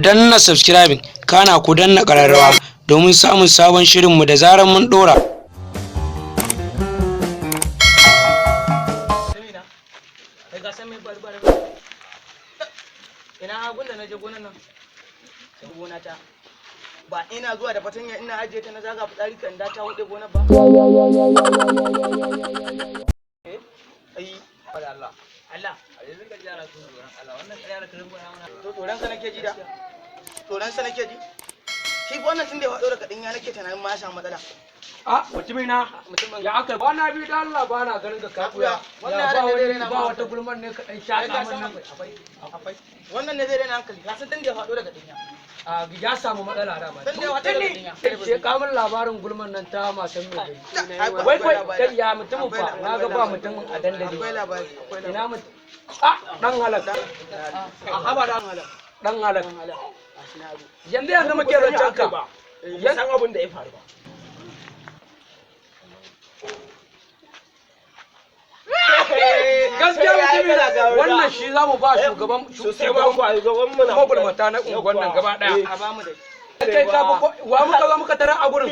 Danna subscribing kana ku danna ƙararrawa domin samun sabon shirinmu da zarar mun ɗora. Ina gunda na je gonan nan gona ta ba ina zuwa da fatanya ina ajiye ta na zaga fitsari kan da ta hude gonar ba ai Allah Allah a yanzu ka jira su doran Allah wannan ƙarya da kirin gona mana to doran sa nake ji da doran sa nake ji shi wannan tunda ya wado daga dinya nake tunanin ma ya samu matsala a mutumin na ya aka ba na bi da Allah ba na ganin ka kafuya wannan ba wata gulman ne ka dan shaka wannan akwai wannan ne zai rena hankali ka san tunda ya wado daga dinya a ya samu matsala da ba tunda ya wado daga dinya sai ka mun labarin gulman nan ta matan mai gari wai kai ya mutumin fa na ga ba mutumin a dandali akwai labari ina mutum a dan halaka a haba dan halaka yanzu muke rancen ka ba yan san abin da ya faru ba gaskiya mutumin wannan shi za mu ba shugaban mu na magulmata na unguwan nan gaba daya a ba mu da kai ka wa muka zo muka tara a gurin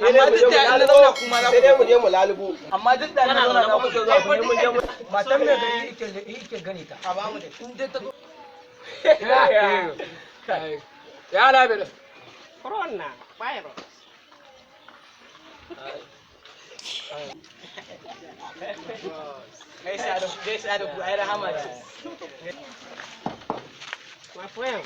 amma duk da an zauna kuma za sai dai mu je mu lalubo amma duk da an zauna za mu zo mun je matan mai gari yake gani ta a ba mu da in dai ta zo ya labe da corona virus gaisa da ku ai rahama ce my friend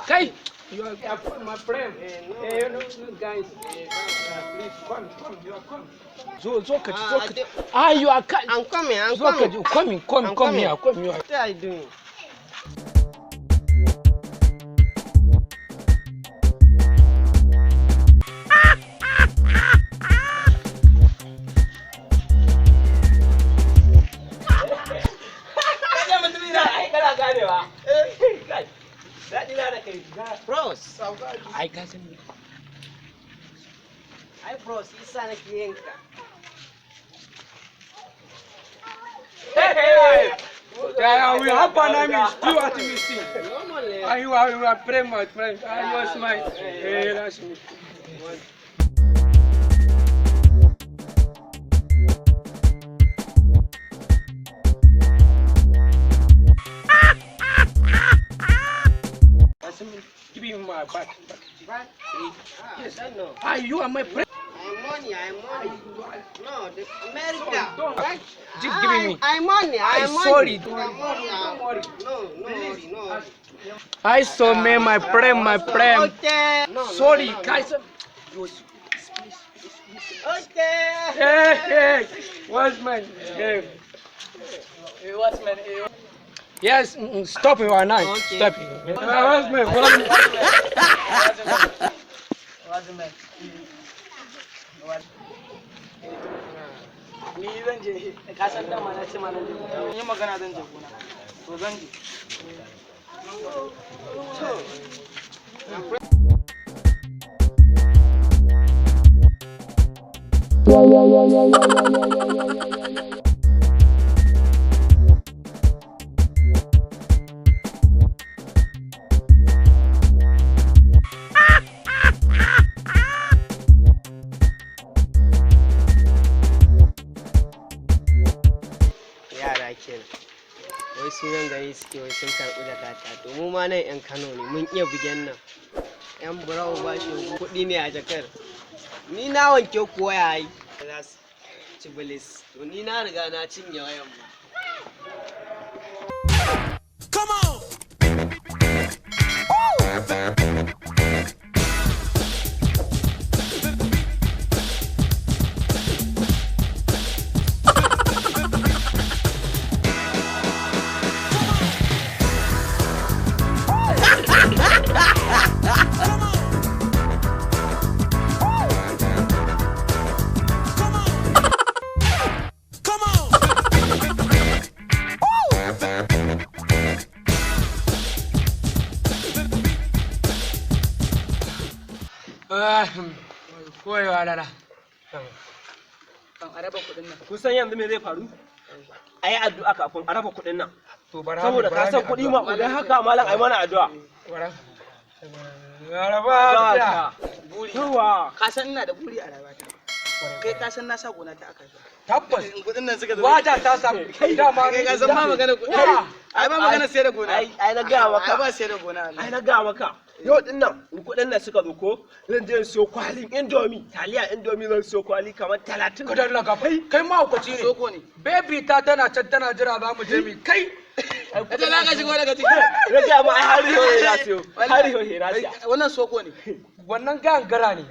kai you are my friend you know guys please come you are come zo ka you are I'm coming come here what are you doing Bros, ai ka san ai bros, isa nake yanka. Yeah, we have Panami still at me see. Normally. You are praying, my friend. I was my. Hey, that's me. Give me my back. Yes, I know. You are my friend. I'm money. No, this America. Don't. Right? Give me. I'm money. Sorry. I'm money. No. I saw me, my friend. Okay. No. Sorry, guys. Okay. Hey, what's man? Hey. what's man Yes, stop your knife. Okay. Stop it. What's man? what's man ni zan je ka san dama na ce mana yi magana zan je gona to zan je Yara kenan. Wai sunan gari suke wai sun karɓi da kata. To mu ma nan 'yan Kano ne, mun iya bugen nan. 'Yan burawo ba shi kuɗi ne a jakar. Ni na wanke kuwa yayi. Za su ci bilis. To ni na riga na cinye wayan mu. Come on! Koyewa dada. kan araba kuɗin nan Kun san yanzu me zai faru? ayi addu'a kafin a raba kuɗin nan to bara saboda ka san kuɗi ma dan haka malam ai mana addu'a raba buri yawa ka san ina da buri a rayuwata kai ka san na sa gona ta aka tabbas kudin nan suka zo wata ta samu kai dama kai ka san ba magana kudi ai ba magana sai da gona ai na ga maka ba sai da gona ai na ga maka yau din nan in kuɗin nan suka zo ko zan je siyo kwalin indomi taliya indomi zan siyo kwali kamar 30 ka dan laga kai ma hukaci ne soko ne baby ta tana can tana jira za mu je mi kai ita za ka shigo daga ciki na ga ma ai har yau ya siyo har yau ya siyo wannan soko ne wannan gangara ne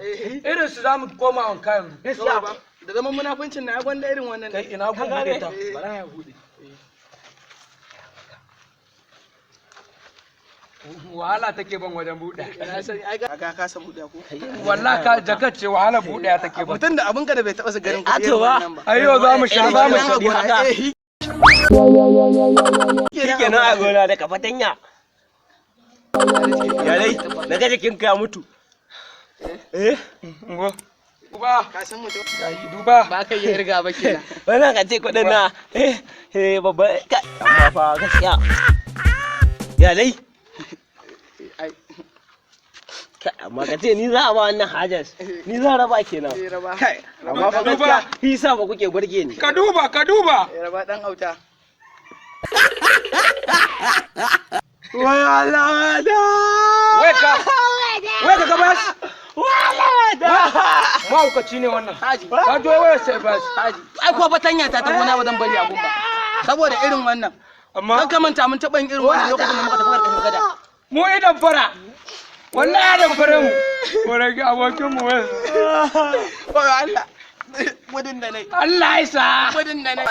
irin su za mu koma wanka yanzu gaskiya ba da zaman munafincin na ya gwanda irin wannan kai ina bude ta bara ya bude wahala take ban wajen buɗe na san ai ga ka san buɗe ko wallahi ka jakar ce wahala buɗe take ban mutum da abinka da bai taɓa garin a to ba ayyo za mu sha za mu kuɗi haka kenan a gona da kafatanya ya dai daga jikin ka mutu duba ka san mutum duba ba ka yi riga ba kenan wannan ka ce kuɗin na babba amma fa gaskiya ya dai amma ka ce ni za a ba wannan hajas ni za a raba kenan kai amma fa gaskiya hisa ba kuke gurge ni ka duba raba dan auta wai Allah da wai ka gabas wala da mahaukaci ne wannan haji ka jo wai sai bas haji ai ko fatanya ta gona ba zan bari a gumba saboda irin wannan amma kan ka manta mun taɓa yin irin wannan lokacin da muka tafi karkashin gada mu idan fara wannan idan fara mu wani abokin mu wai Allah gudun da nai Allah ya sa gudun da nai